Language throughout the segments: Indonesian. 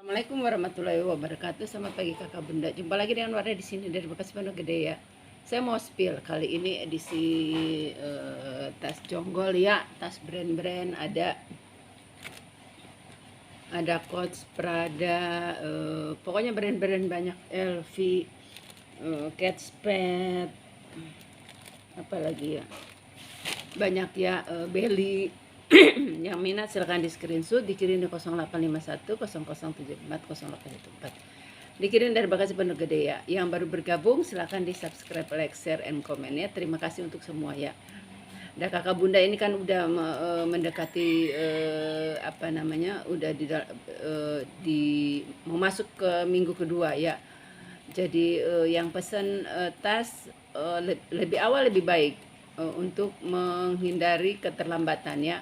Assalamualaikum warahmatullahi wabarakatuh. Selamat pagi kakak bunda. Jumpa lagi dengan Wardah di sini dari Bekasi Pondok Gede ya. Saya mau spill kali ini edisi tas jonggol ya, tas brand-brand ada Coach, Prada, pokoknya brand-brand banyak, LV, Kate Spade, apa lagi ya, banyak ya, Belly. Yang minat silahkan di screenshot, dikirim di 0851 0074 0814. Dikirim dari Bekasi Pondok Gede ya. Yang baru bergabung silahkan di subscribe, like, share, and comment ya. Terima kasih untuk semua ya. Dan kakak bunda ini kan udah mendekati udah mau masuk ke minggu kedua ya. Jadi yang pesan tas lebih awal lebih baik untuk menghindari keterlambatan ya.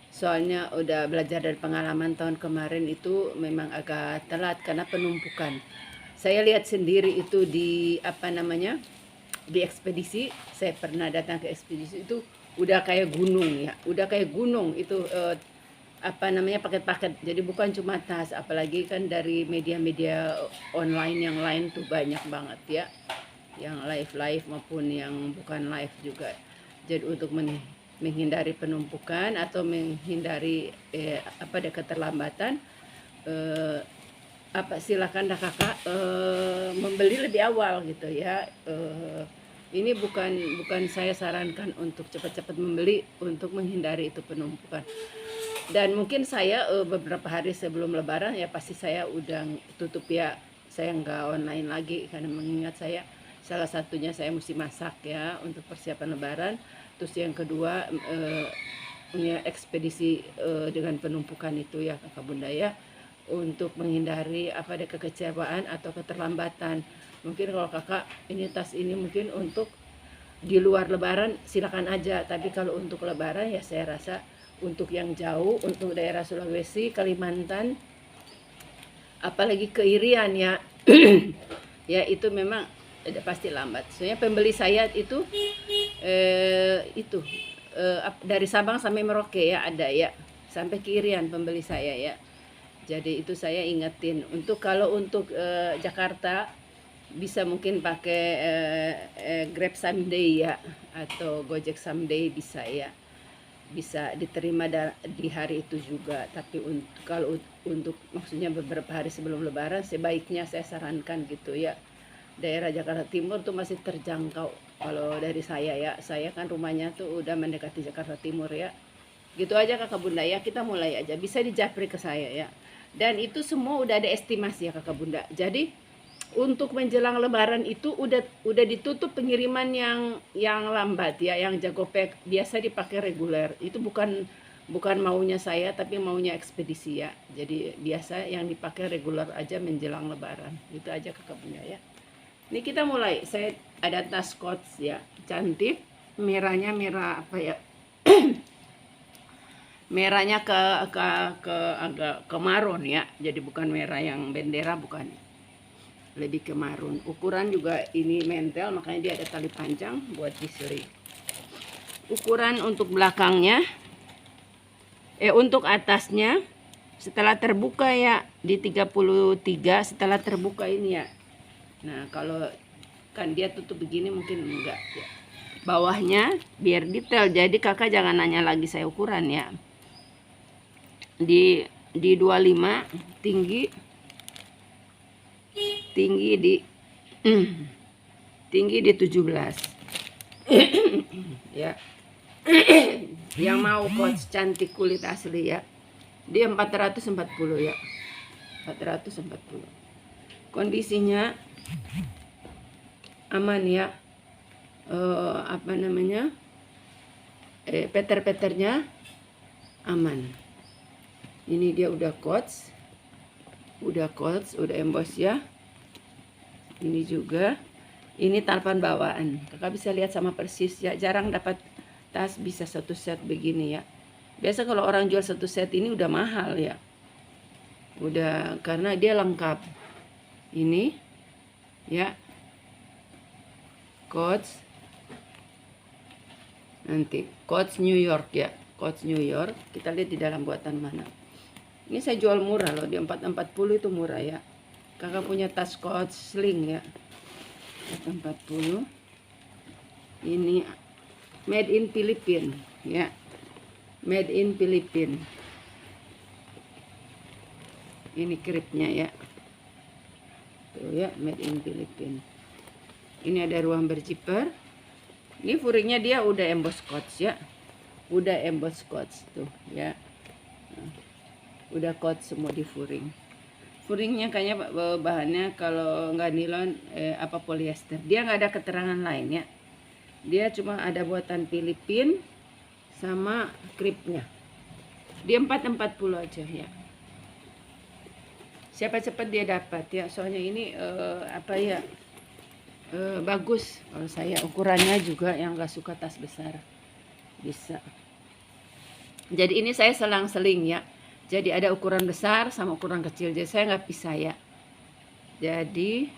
Soalnya udah belajar dari pengalaman tahun kemarin itu memang agak telat karena penumpukan. Saya lihat sendiri itu di di ekspedisi. Saya pernah datang ke ekspedisi itu udah kayak gunung ya, udah kayak gunung itu paket-paket. Jadi bukan cuma tas, apalagi kan dari media-media online yang lain tuh banyak banget ya, yang live maupun yang bukan live juga. Jadi untuk menghindari penumpukan atau menghindari keterlambatan, silakan dah kakak membeli lebih awal gitu ya. Ini bukan saya sarankan untuk cepat-cepat membeli untuk menghindari itu penumpukan. Dan mungkin saya beberapa hari sebelum lebaran ya pasti saya udah tutup ya, saya nggak online lagi karena mengingat saya salah satunya saya mesti masak ya untuk persiapan lebaran. Terus yang kedua punya ekspedisi dengan penumpukan itu ya kakak bunda ya, untuk menghindari ada kekecewaan atau keterlambatan. Mungkin kalau kakak ini tas ini mungkin untuk di luar lebaran silakan aja, tapi kalau untuk lebaran ya saya rasa untuk yang jauh, untuk daerah Sulawesi, Kalimantan, apalagi ke Irian ya ya itu memang pasti lambat. Soalnya pembeli saya itu dari Sabang sampai Merauke ya ada ya, sampai ke Irian pembeli saya ya. Jadi itu saya ingetin untuk kalau untuk Jakarta bisa mungkin pakai Grab Someday ya, atau Gojek Someday bisa ya, bisa diterima di hari itu juga. Tapi kalau untuk maksudnya beberapa hari sebelum lebaran sebaiknya saya sarankan gitu ya, daerah Jakarta Timur tuh masih terjangkau. Kalau dari saya ya, saya kan rumahnya tuh udah mendekati Jakarta Timur ya. Gitu aja kakak bunda ya, kita mulai aja, bisa dijapri ke saya ya. Dan itu semua udah ada estimasi ya kakak bunda. Jadi untuk menjelang lebaran itu udah ditutup pengiriman yang lambat ya, yang Jagopek biasa dipakai reguler. Itu bukan maunya saya tapi maunya ekspedisi ya. Jadi biasa yang dipakai reguler aja menjelang lebaran. Itu aja kakak bunda ya. Ini kita mulai. Saya ada tas Coach ya, cantik. Merahnya merah apa ya? Merahnya ke agak ke marun ya. Jadi bukan merah yang bendera, bukan. Lebih ke marun. Ukuran juga ini mentel, makanya dia ada tali panjang buat diseli. Ukuran untuk belakangnya, untuk atasnya setelah terbuka ya di 33 setelah terbuka ini ya. Nah kalau kan dia tutup begini mungkin enggak ya. Bawahnya biar detail, jadi kakak jangan nanya lagi saya ukuran ya. Di 25 tinggi di 17 ya. Yang mau Coach cantik kulit asli ya, dia 440 ya, 440. Kondisinya aman ya, peter-peternya aman. Ini dia udah Coach, udah emboss ya. Ini juga, ini talpan bawaan, kakak bisa lihat sama persis ya. Jarang dapat tas bisa satu set begini ya. Biasa kalau orang jual satu set ini udah mahal ya, udah, karena dia lengkap. Ini ya Coach, nanti Coach New York ya, Coach New York. Kita lihat di dalam buatan mana. Ini saya jual murah loh, di 440 itu murah ya. Kakak punya tas coach sling ya, 440. Ini made in Filipina ya, made in Filipina. Ini kripnya ya, tuh ya, made in Filipina. Ini ada ruang berzipper. Ini furingnya dia udah emboss scotch ya, udah emboss scotch tuh ya. Udah coat semua di furing. Furingnya kayaknya bahannya kalau nggak nilon apa polyester. Dia nggak ada keterangan lain ya. Dia cuma ada buatan Filipin sama kripnya. Dia 440 aja ya. Siapa cepat dia dapat ya. Soalnya ini apa ya, bagus. Kalau saya ukurannya juga yang nggak suka tas besar bisa. Jadi ini saya selang-seling ya. Jadi ada ukuran besar sama ukuran kecil. Jadi saya nggak pisah ya. Jadi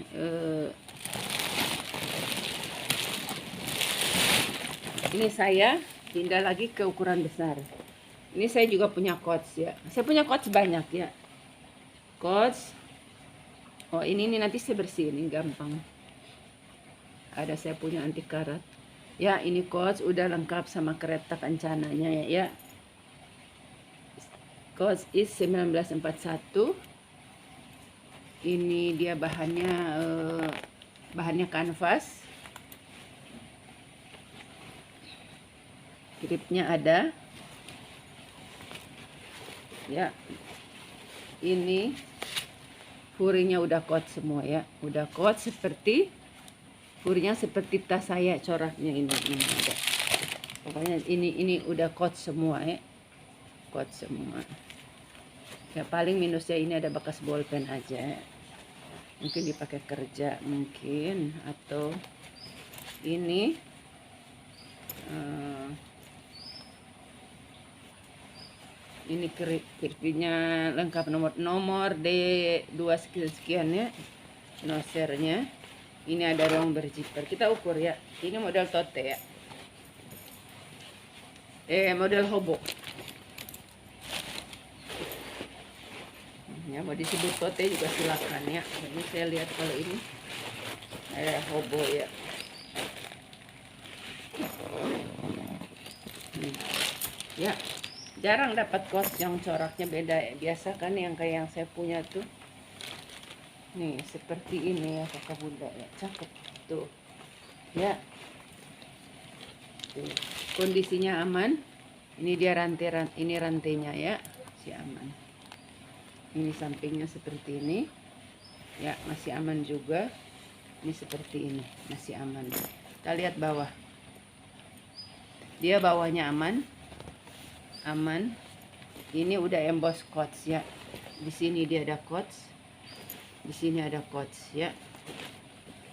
ini saya pindah lagi ke ukuran besar. Ini saya juga punya coach ya. Saya punya coach banyak ya. Coach. Oh ini nanti saya bersihin, ini gampang. Ada saya punya anti karat. Ya ini coach udah lengkap sama kereta kencananya ya. Coach is 1941. Ini dia bahannya kanvas. Gripnya ada. Ya. Ini furingnya udah coat semua ya. Udah coat seperti furingnya seperti tas saya, coraknya ini ada. Pokoknya ini udah coat semua ya. Coat semua. Ya paling minusnya ini ada bekas bolpen aja. Mungkin dipakai kerja mungkin, atau ini ini kirpinya lengkap, nomor D2 sekian ya, nosernya. Ini ada ruang berzipper. Kita ukur ya. Ini model tote ya. Model hobo. Ya mau disebut tote juga silakan ya. Ini saya lihat kalau ini hobo ya. Ya jarang dapat coat yang coraknya beda ya. Biasa kan yang kayak yang saya punya tuh nih seperti ini ya, kakak bunda ya, cakep tuh ya. Tuh. Kondisinya aman. Ini dia ini rantainya ya, si aman. Ini sampingnya seperti ini ya, masih aman juga. Ini seperti ini, masih aman. Kita lihat bawah, dia bawahnya aman. Ini udah emboss coats ya. Di sini dia ada coats, di sini ada coats ya.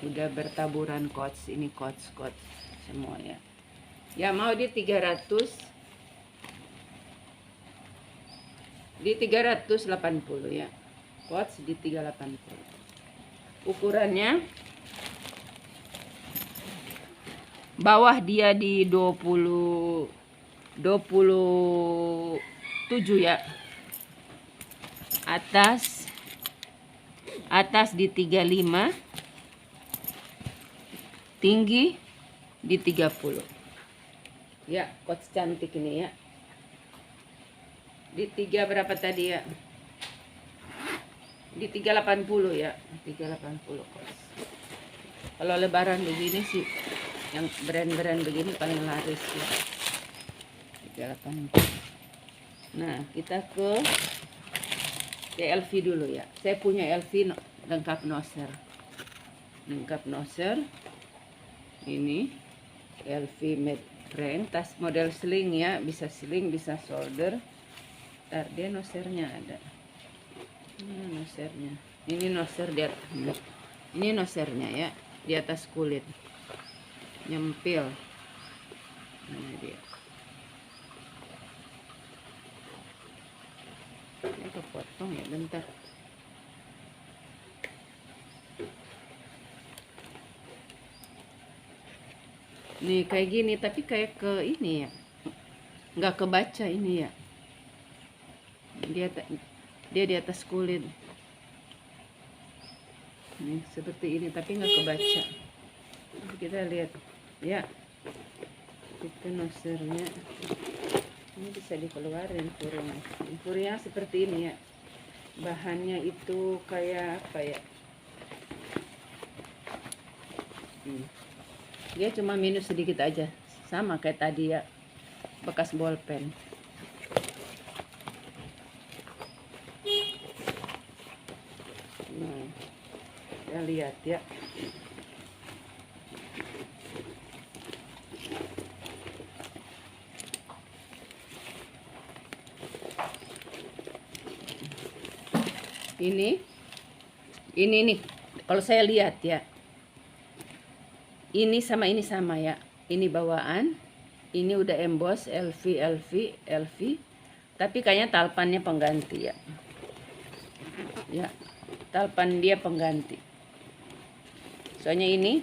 Udah bertaburan coats. Ini coats semua ya. Ya mau di 300. Di 380 ya. Coats di 380. Ukurannya bawah dia di 27 ya. Atas di 35. Tinggi di 30. Ya, coats cantik ini ya. Di 3 berapa tadi ya? Di 380 ya. 380 coats. Kalau lebaran begini sih, yang brand-brand begini paling laris ya. 380. Nah, kita ke LV dulu ya. Saya punya LV lengkap noser. Ini LV made brand, tas model sling ya, bisa sling, bisa shoulder. Ntar dia nosernya ada. Nosernya. Ini noser di atas. Ini nosernya ya, di atas kulit. Nyempil. Nah dia. Ini kepotong ya, bentar. Nih kayak gini, tapi kayak ke ini ya, nggak kebaca ini ya. Dia dia di atas kulit. Nih seperti ini, tapi nggak kebaca. Kita lihat ya, itu nosernya. Ini bisa dikeluarin furnya seperti ini ya. Bahannya itu kayak apa ya, dia cuma minus sedikit aja, sama kayak tadi ya, bekas bolpen. Nah, kita lihat ya. Ini nih, kalau saya lihat ya, ini sama ya. Ini bawaan, ini udah emboss LV, tapi kayaknya talpannya pengganti ya. Ya, talpan dia pengganti. Soalnya ini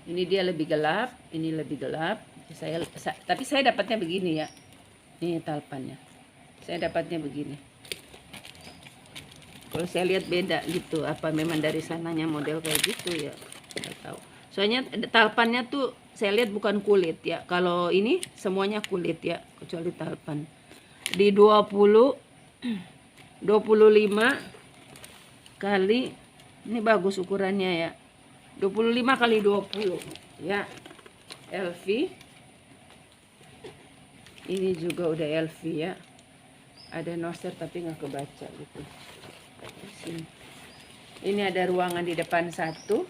dia lebih gelap, ini lebih gelap. Tapi saya dapatnya begini ya. Ini talpannya. Saya dapatnya begini. Kalau saya lihat beda gitu, apa memang dari sananya model kayak gitu ya, nggak tahu. Soalnya talpannya tuh saya lihat bukan kulit ya. Kalau ini semuanya kulit ya, kecuali talpan. Di 25 kali, ini bagus ukurannya ya. 25 kali 20 ya. LV. Ini juga udah LV ya. Ada noser tapi nggak kebaca gitu. Sini. Ini ada ruangan di depan satu.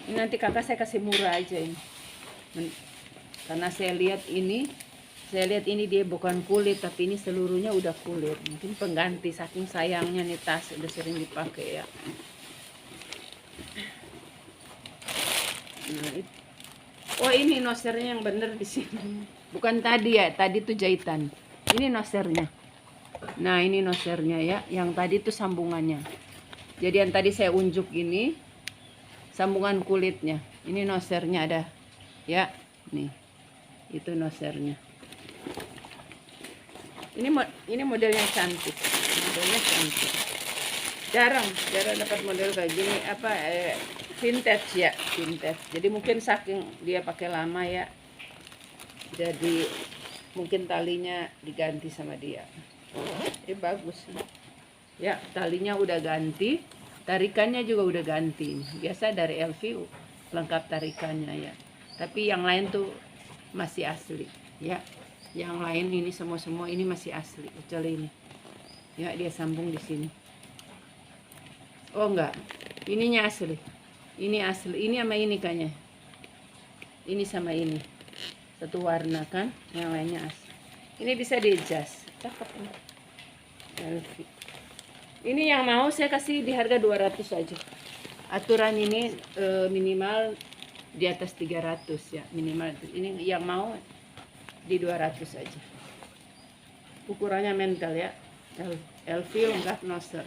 Ini nanti kakak saya kasih murah aja ini. Karena saya lihat ini dia bukan kulit, tapi ini seluruhnya udah kulit. Mungkin pengganti, saking sayangnya nih tas, udah sering dipakai ya. Nah, oh ini nosernya yang bener di sini. Bukan tadi ya, tadi tuh jahitan. Ini nosernya. Nah ini nosernya ya, yang tadi tuh sambungannya. Jadi yang tadi saya unjuk ini sambungan kulitnya. Ini nosernya ada ya, nih itu nosernya. Ini modelnya cantik, jarang dapat model kayak gini, apa vintage ya, vintage. Jadi mungkin saking dia pakai lama ya, jadi mungkin talinya diganti sama dia. Ini bagus ya, talinya udah ganti, tarikannya juga udah ganti. Biasa dari LV lengkap tarikannya ya, tapi yang lain tuh masih asli ya. Yang lain ini semua ini masih asli, kecuali ini ya, dia sambung di sini. Oh enggak, ininya asli, ini asli, ini sama ini kayaknya, ini sama ini satu warna kan, yang lainnya asli. Ini bisa di-adjust, cakep nih. Ini yang mau saya kasih di harga 200 aja. Aturan ini minimal di atas 300 ya, minimal. Ini yang mau di 200 aja. Ukurannya mental ya, LV lengkap noser.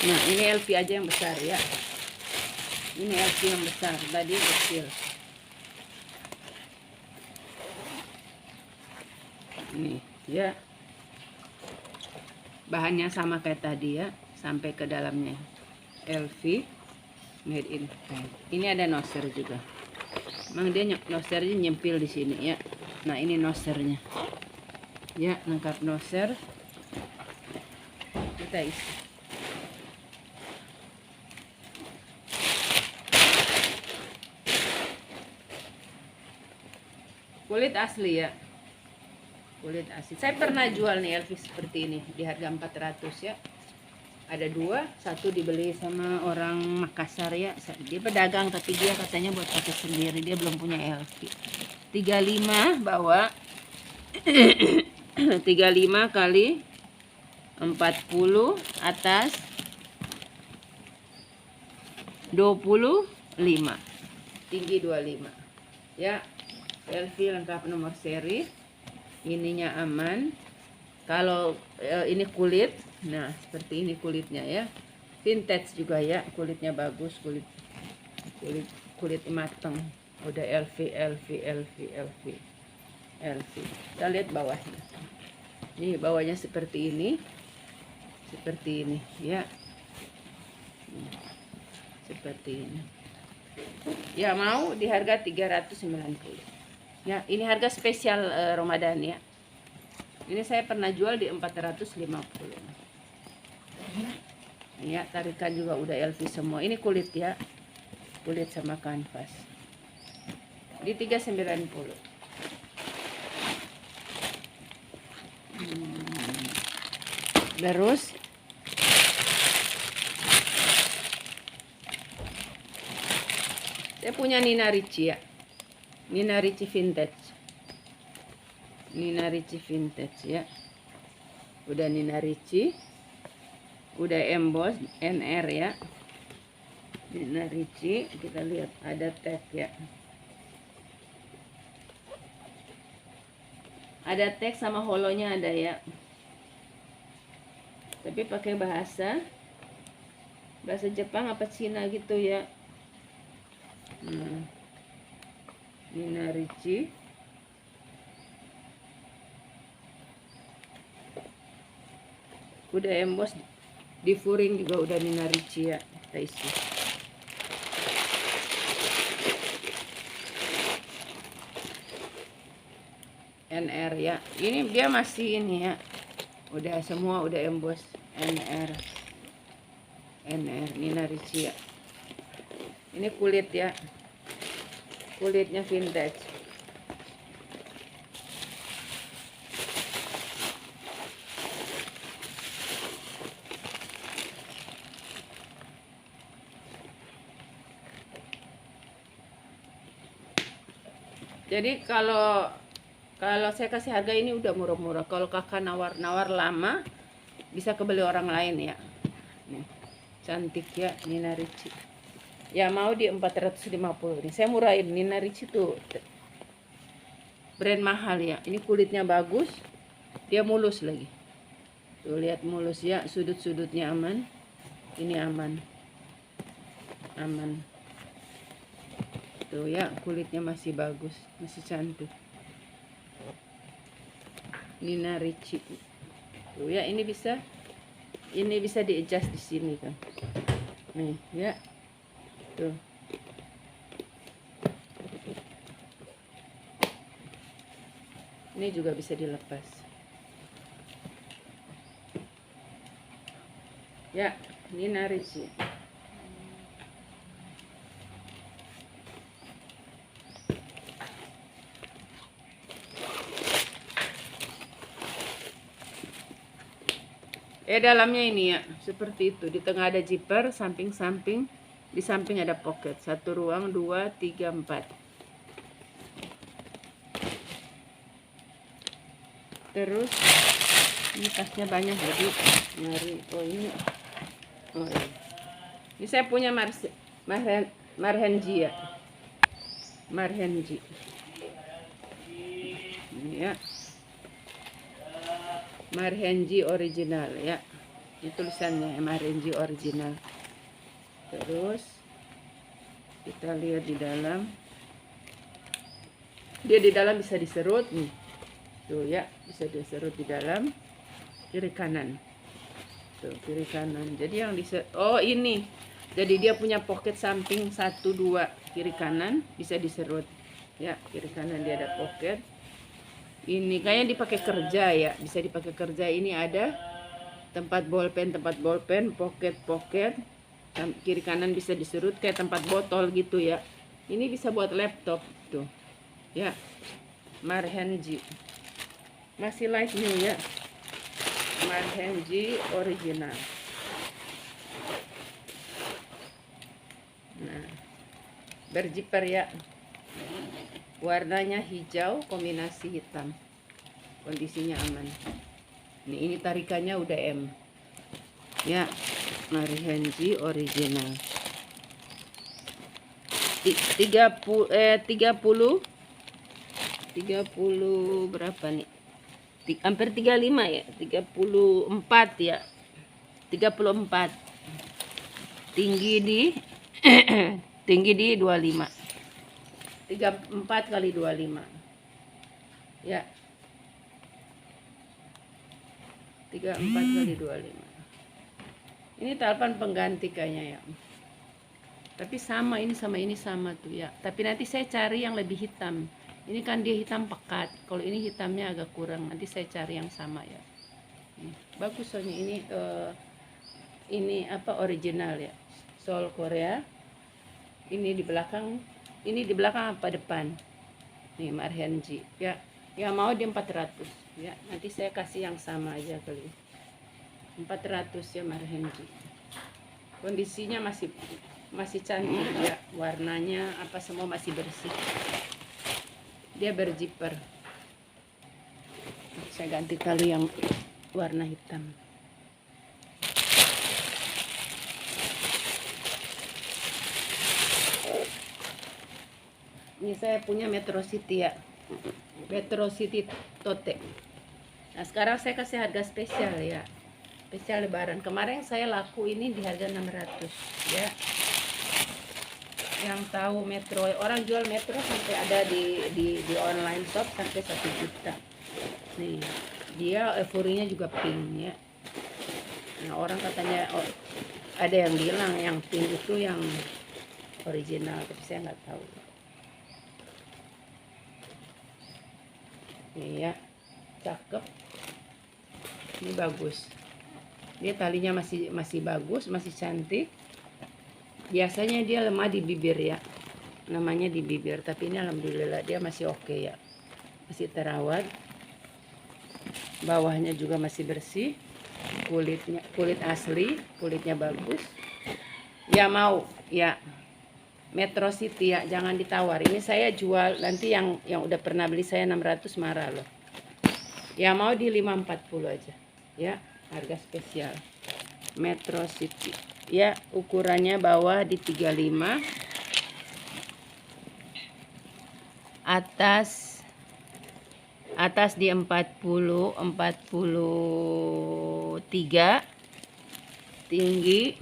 Nah ini LV aja yang besar ya, ini LV yang besar, tadi kecil. Ini ya, bahannya sama kayak tadi ya, sampai ke dalamnya. LV made in Thailand. Ini ada noser juga. Emang dia nosernya nyempil di sini ya. Nah ini nosernya ya, lengkap noser. Kita isi. Kulit asli ya, kulit asli. Saya pernah jual nih LV seperti ini di harga 400 ya. Ada dua, satu dibeli sama orang Makassar ya. Dia pedagang tapi dia katanya buat pakai sendiri, dia belum punya LV. 35 bawa 35 kali 40 atas 25, tinggi 25 ya. LV lengkap nomor seri, ininya aman. Kalau ini kulit, nah seperti ini kulitnya ya, vintage juga ya, kulitnya bagus, kulit mateng Udah LV. Kita lihat bawahnya. Ini bawahnya seperti ini ya. Seperti ini ya, mau di harga 390 ya. Ini harga spesial Ramadan ya. Ini saya pernah jual di 450 ya. Tarikan juga udah LV semua. Ini kulit ya, kulit sama kanvas di 390. Terus saya punya Nina Ricci ya, Nina Ricci vintage ya. Udah Nina Ricci, udah emboss NR ya. Nina Ricci, kita lihat ada tag ya, ada tag sama holonya ada ya, tapi pakai bahasa Jepang apa Cina gitu ya. Nina Ricci, udah emboss di furing juga udah Nina Ricci ya. Kita isi NR ya. Ini dia masih ini ya, udah semua udah emboss NR Nina Ricci ya. Ini kulit ya, kulitnya vintage. Jadi kalau saya kasih harga ini udah murah-murah. Kalau kakak nawar lama bisa kebeli orang lain ya. Nih, cantik ya Nina Ricci. Ya mau di 450 nih. Saya murahin. Nina Ricci tuh brand mahal ya. Ini kulitnya bagus. Dia mulus lagi. Tuh lihat mulus ya, sudut-sudutnya aman. Ini aman. Tuh ya, kulitnya masih bagus, masih cantik. Nina Ricci. Tuh ya, ini bisa di-adjust di sini kan. Nih ya. Tuh. Ini juga bisa dilepas. Ya, Nina Ricci. Dalamnya ini ya, seperti itu. Di tengah ada zipper, samping-samping. Di samping ada pocket. 1 ruang, 2, 3, 4. Terus ini tasnya banyak jadi nyari. Oh ini. Ini saya punya Marhenji ya. Marhenji. Ini ya. Marhenji original ya. Ini tulisannya Marhenji original. Terus kita lihat di dalam. Dia di dalam bisa diserut nih. Tuh ya, bisa diserut di dalam kiri kanan. Tuh, kiri kanan. Jadi yang ini. Jadi dia punya pocket samping 1 2 kiri kanan bisa diserut. Ya, kiri kanan dia ada pocket. Ini kayaknya dipakai kerja ya, bisa dipakai kerja. Ini ada tempat bolpen, pocket. Kiri kanan bisa diserut kayak tempat botol gitu ya. Ini bisa buat laptop tuh. Ya. Marhenji. Masih light new ya. Marhenji original. Nah, berjiper ya. Warnanya hijau kombinasi hitam. Kondisinya aman. Ini tarikannya udah M. Ya, Marhenji original. 30 berapa nih? Hampir 35 ya, 34 ya. 34. Tinggi di tinggi di 25. 34 kali 25 ya, 34 kali 25. Ini talipan pengganti kayaknya ya, tapi sama ini sama ini sama tuh ya, tapi nanti saya cari yang lebih hitam. Ini kan dia hitam pekat, kalau ini hitamnya agak kurang, nanti saya cari yang sama ya. Bagus soalnya ini apa, original ya, Seoul Korea. Ini di belakang apa depan nih, Marhenji ya. Ya mau di 400 ya, nanti saya kasih yang sama aja kali, 400 ya Marhenji. Kondisinya masih cantik ya, warnanya apa semua masih bersih. Dia berziper. Saya ganti tali yang warna hitam. Ini saya punya Metro City ya, Metro City Tote. Nah sekarang saya kasih harga spesial ya, spesial lebaran. Kemarin saya laku ini di harga 600 ya. Yang tahu Metro, orang jual Metro sampai ada di online shop sampai 1 juta. Nih, dia euforinya juga pink ya. Nah, orang katanya ada yang bilang yang pink itu yang original, tapi saya nggak tahu. Nih ya, cakep. Ini bagus. Dia talinya masih bagus, masih cantik. Biasanya dia lemah di bibir ya, namanya di bibir, tapi ini alhamdulillah dia masih oke ya, masih terawat. Bawahnya juga masih bersih, kulit asli, kulitnya bagus ya. Mau ya Metro City ya, jangan ditawar. Ini saya jual, nanti yang udah pernah beli saya 600 marah loh ya. Mau di 540 aja ya, harga spesial Metro City ya. Ukurannya bawah di 35, atas di 43, tinggi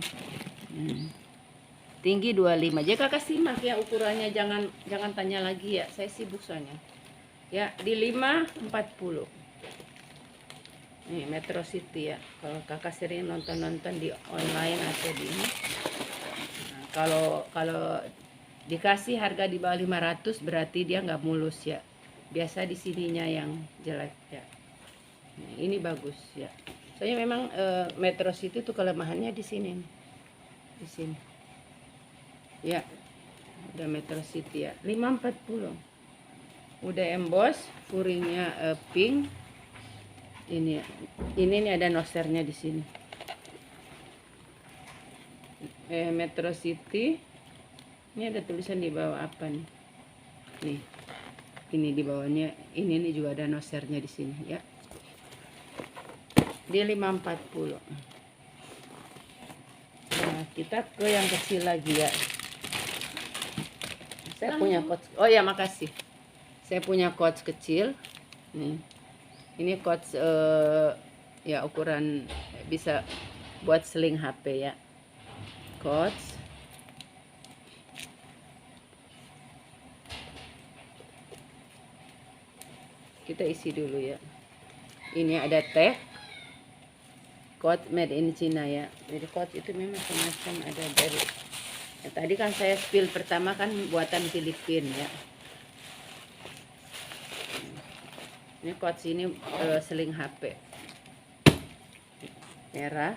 25. Jadi kakak simak ya ukurannya, jangan tanya lagi ya, saya sibuk soalnya ya. Di 540 nih Metro City ya, kalau kakak sering nonton di online atau di ini. Nah, kalau dikasih harga di bawah 500 berarti dia nggak mulus ya, biasa di sininya yang jelek ya. Nah, ini bagus ya, soalnya memang Metro City tuh kelemahannya di sini ya. Udah Metro City ya, 540 udah emboss, furingnya pink. Ini nih ada nosternya di sini. Metro City. Ini ada tulisan di bawah apa nih? Nih. Ini di bawahnya, ini nih juga ada nosternya di sini ya. Di 540. Nah, kita ke yang kecil lagi ya. Saya punya coach. Oh ya, makasih. Saya punya coach kecil. Nih. Ini coach ya, ukuran bisa buat seling HP ya. Coach. Kita isi dulu ya. Ini ada tag. Coach made in China ya. Jadi coach itu memang semacam ada dari. Nah, tadi kan saya spill pertama kan buatan Filipina ya. Ini coach ini seling HP merah.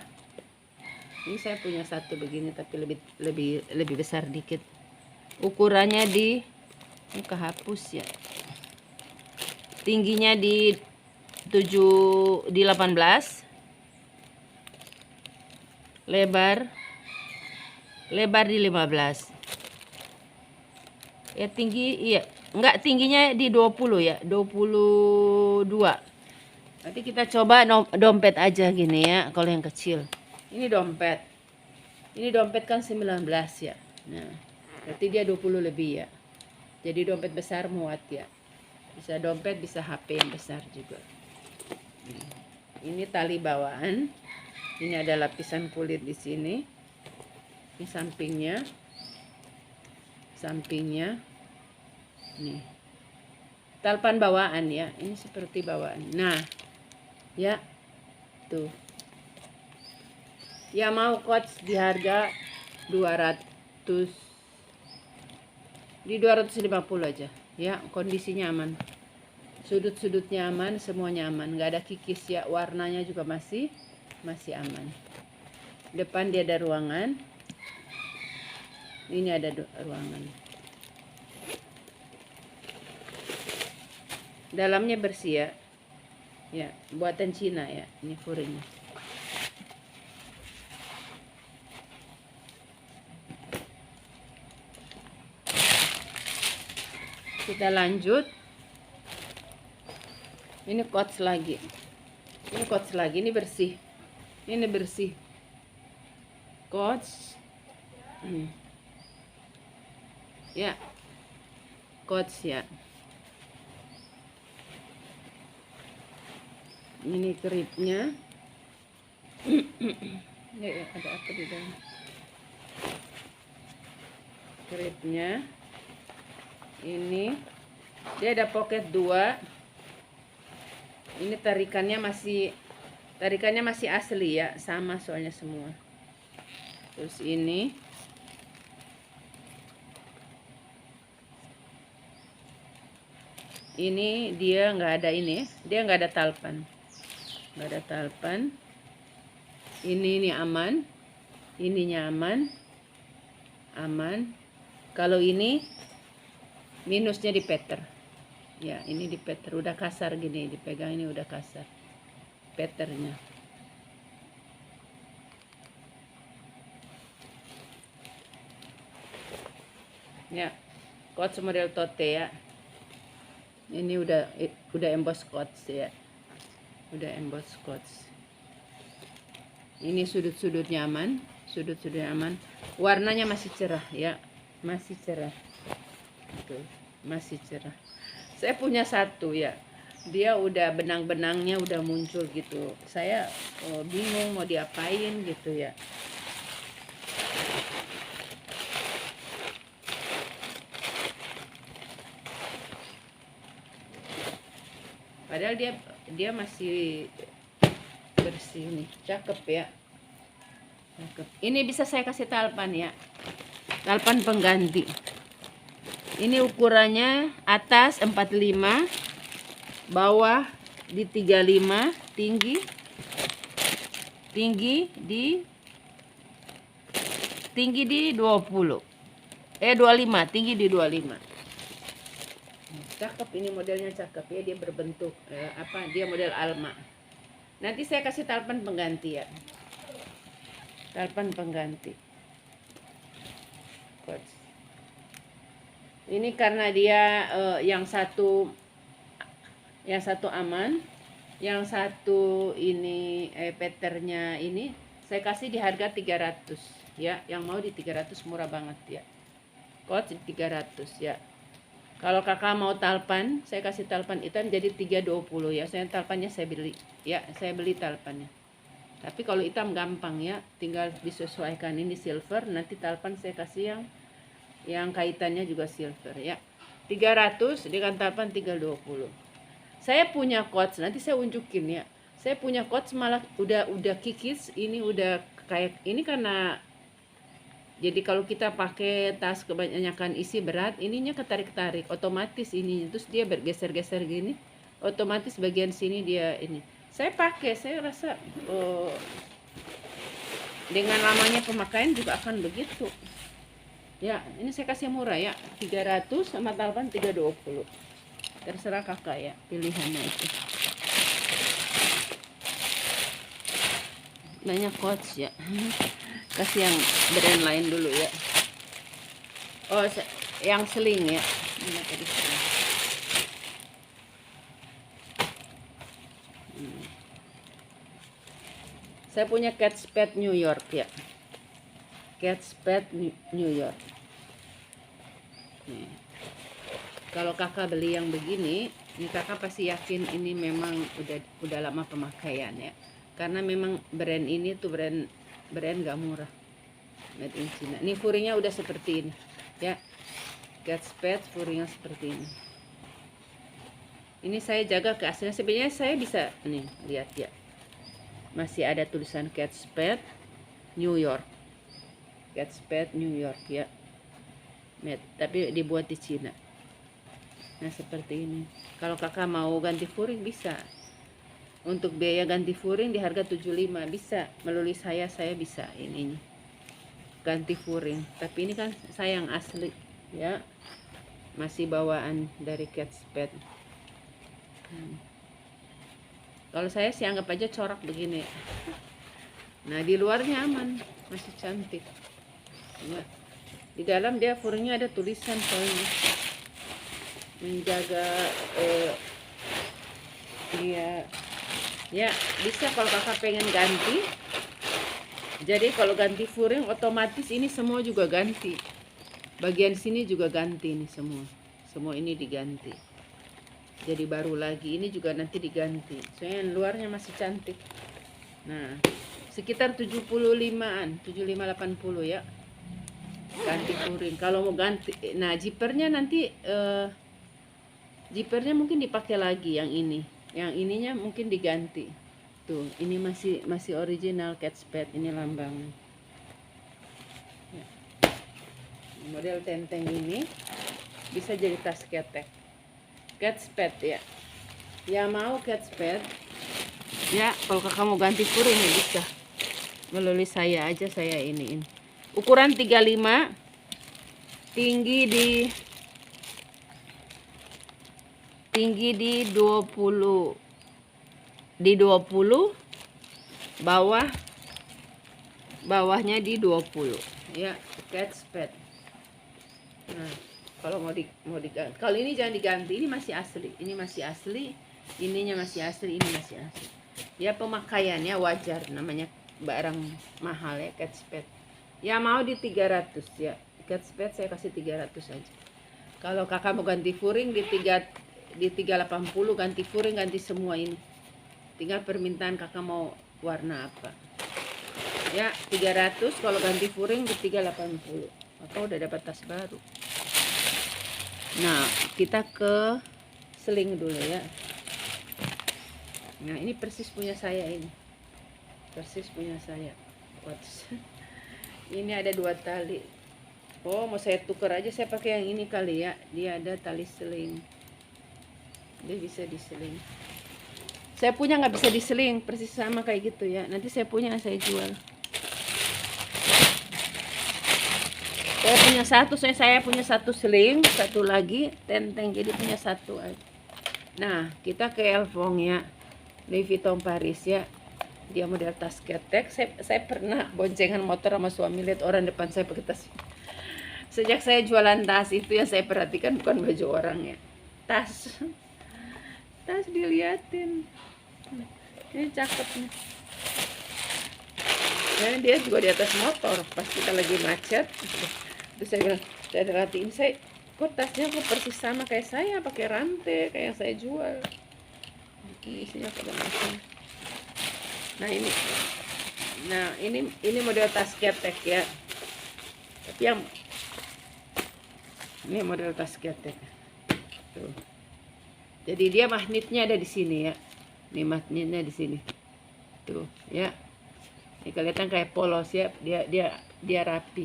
Ini saya punya satu begini tapi lebih besar dikit. Ukurannya di ini kehapus ya. Tingginya di 18. Lebar di 15. Ya tinggi iya. Enggak, tingginya di 20 ya, 22. Nanti kita coba dompet aja gini ya, kalau yang kecil. Ini dompet. Ini dompet kan 19 ya. Nah, berarti dia 20 lebih ya. Jadi dompet besar muat ya. Bisa dompet, bisa HP yang besar juga. Ini tali bawaan. Ini ada lapisan kulit di sini. Ini sampingnya. Nih. Talpan bawaan ya. Ini seperti bawaan. Nah, ya. Tuh. Ya mau coach di harga 200, di 250 aja ya. Kondisinya aman, sudut-sudutnya aman, semuanya aman, nggak ada kikis ya. Warnanya juga masih aman. Depan dia ada ruangan, ini ada ruangan, dalamnya bersih ya. Ya, buatan Cina ya, ini furingnya. Kita lanjut. Ini coach lagi. Ini coach lagi, ini bersih. Ini bersih. Coach. Ya. Coach ya. Ini keripnya. Ya, ada apa di dalam? Keripnya. Ini dia ada pocket 2. Ini tarikannya masih asli ya, sama soalnya semua. Terus ini dia nggak ada ini, dia nggak ada talpan, ini aman, ininya aman. Kalau ini minusnya di peter ya, ini di peter udah kasar gini, dipegang ini udah kasar peternya. Ya, coach model tote ya. Ini udah emboss coach ya, udah emboss coach. Ini sudut-sudutnya aman, warnanya masih cerah ya, masih cerah. Tuh, masih cerah. Saya punya satu ya, dia udah benang-benangnya udah muncul gitu. Saya bingung mau diapain gitu ya. Padahal dia masih bersih nih, cakep ya, cakep. Ini bisa saya kasih talpan ya, talpan pengganti. Ini ukurannya atas 45, bawah di 35, tinggi di 25, tinggi di 25. Cakep, ini modelnya cakep ya, dia berbentuk dia model alma. Nanti saya kasih talpan pengganti ya, talpan pengganti. Ini karena dia yang satu aman, yang satu ini peternya ini saya kasih di harga 300 ya. Yang mau di 300 murah banget ya. Coach 300 ya. Kalau kakak mau talpan, saya kasih talpan hitam jadi 320 ya. Saya talpannya saya beli ya, saya beli talpannya. Tapi kalau hitam gampang ya, tinggal disesuaikan. Ini silver, nanti talpan saya kasih yang kaitannya juga silver ya. 300 dengan talpan 320. Saya punya coach, nanti saya unjukin ya. Saya punya coach malah udah kikis, ini udah kayak ini karena jadi kalau kita pakai tas kebanyakan isi berat, ininya ketarik-tarik otomatis ini, terus dia bergeser-geser gini, otomatis bagian sini dia ini. Saya pakai, saya rasa dengan lamanya pemakaian juga akan begitu. Ya, ini saya kasih murah ya, 300 sama talpan 320. Terserah kakak ya, pilihannya itu. Banyak coach ya. Kasih yang brand lain dulu ya. Oh, yang sling ya. Ini tadi sling. Saya punya Kate Spade New York ya. Kate Spade New York. Nih. Kalau kakak beli yang begini, ini kakak pasti yakin ini memang udah lama pemakaian ya. Karena memang brand ini tuh brand gak murah, made in China. Ini furingnya udah seperti ini ya, catspad furingnya seperti ini. Ini saya jaga keaslian. Sebenarnya saya bisa nih lihat ya, masih ada tulisan catspad New York, catspad New York ya, tapi dibuat di Cina. Nah seperti ini. Kalau kakak mau ganti furing bisa. Untuk biaya ganti furing di harga 75 bisa melalui saya bisa ini ganti furing. Tapi ini kan saya yang asli ya, masih bawaan dari catspad. Kalau saya sih anggap aja corak begini. Nah di luarnya aman, masih cantik ya. Di dalam dia furingnya ada tulisan soalnya menjaga dia ya. Bisa kalau kakak pengen ganti, jadi kalau ganti furing otomatis ini semua juga ganti, bagian sini juga ganti, ini semua ini diganti, jadi baru lagi. Ini juga nanti diganti, soalnya luarnya masih cantik. Nah sekitar 75-an, 75-80 ya ganti furing kalau mau ganti. Nah zippernya nanti zippernya mungkin dipakai lagi, yang ininya mungkin diganti. Tuh ini masih original catspad, ini lambang ya. Model tenteng ini bisa jadi tas ketek catspad ya. Ya mau catspad ya, kalau kakak mau ganti furing ya bisa melalui saya aja. Saya iniin ukuran 35, tinggi di 20, bawahnya di 20 ya, catspad. Nah kalau mau diganti, kalau ini jangan diganti, ini masih asli, ininya masih asli, ini masih asli ya. Pemakaiannya wajar, namanya barang mahal ya catspad ya. Mau di 300 ya catspad, saya kasih 300 aja. Kalau kakak mau ganti furing di 380 ganti furing, ganti semua ini, tinggal permintaan kakak mau warna apa ya. 300 kalau ganti furing di 380, maka udah dapat tas baru. Nah kita ke seling dulu ya. Nah ini persis punya saya, ini persis punya saya. Ini ada 2 tali. Oh mau saya tuker aja, saya pakai yang ini kali ya, dia ada tali seling, dia bisa diseling. Saya punya nggak bisa diseling, persis sama kayak gitu ya. Nanti saya punya, saya jual. Saya punya satu, saya punya satu seling, satu lagi tenteng, jadi punya satu aja. Nah kita ke Elfong ya, Louis Vuitton Paris ya. Dia model tas ketek. Saya pernah boncengan motor sama suami, lihat orang depan saya pakai tas. Sejak saya jualan tas, itu yang saya perhatikan bukan baju orang ya, tas diliatin. Ini cakep nih. Nah, dia juga di atas motor pas kita lagi macet. Terus saya bilang, saya perhatiin, kok tasnya kok persis sama kayak saya, pakai rantai kayak yang saya jual. Isinya pada macam. Nah ini model tas ketek ya. Tapi yang ini model tas ketek. Tuh. Jadi dia magnetnya ada di sini ya. Ini magnetnya di sini. Tuh ya. Ini kelihatan kayak polos ya. Dia rapi.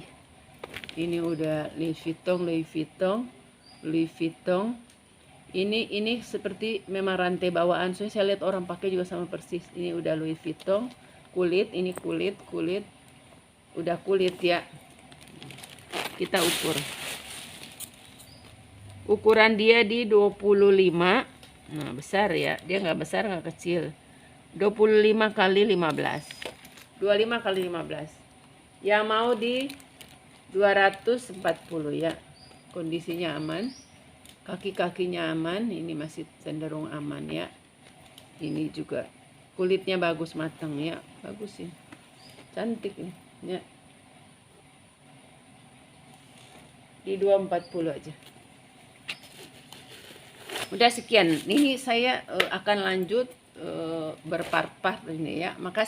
Ini udah Louis Vuitton. Ini seperti memang rantai bawaan. Soalnya saya lihat orang pakai juga sama persis. Ini udah Louis Vuitton, kulit, ini kulit, udah kulit ya. Kita ukur. Ukuran dia di 25. Nah, besar ya. Dia nggak besar, nggak kecil. 25 kali 15. 25 kali 15. Yang mau di 240 ya. Kondisinya aman. Kaki-kakinya aman, ini masih cenderung aman ya. Ini juga kulitnya bagus, matang ya, bagus ya, cantik nih ya. Di 240 aja. Udah sekian. Ini saya akan lanjut berpart-part ini ya. Makasih.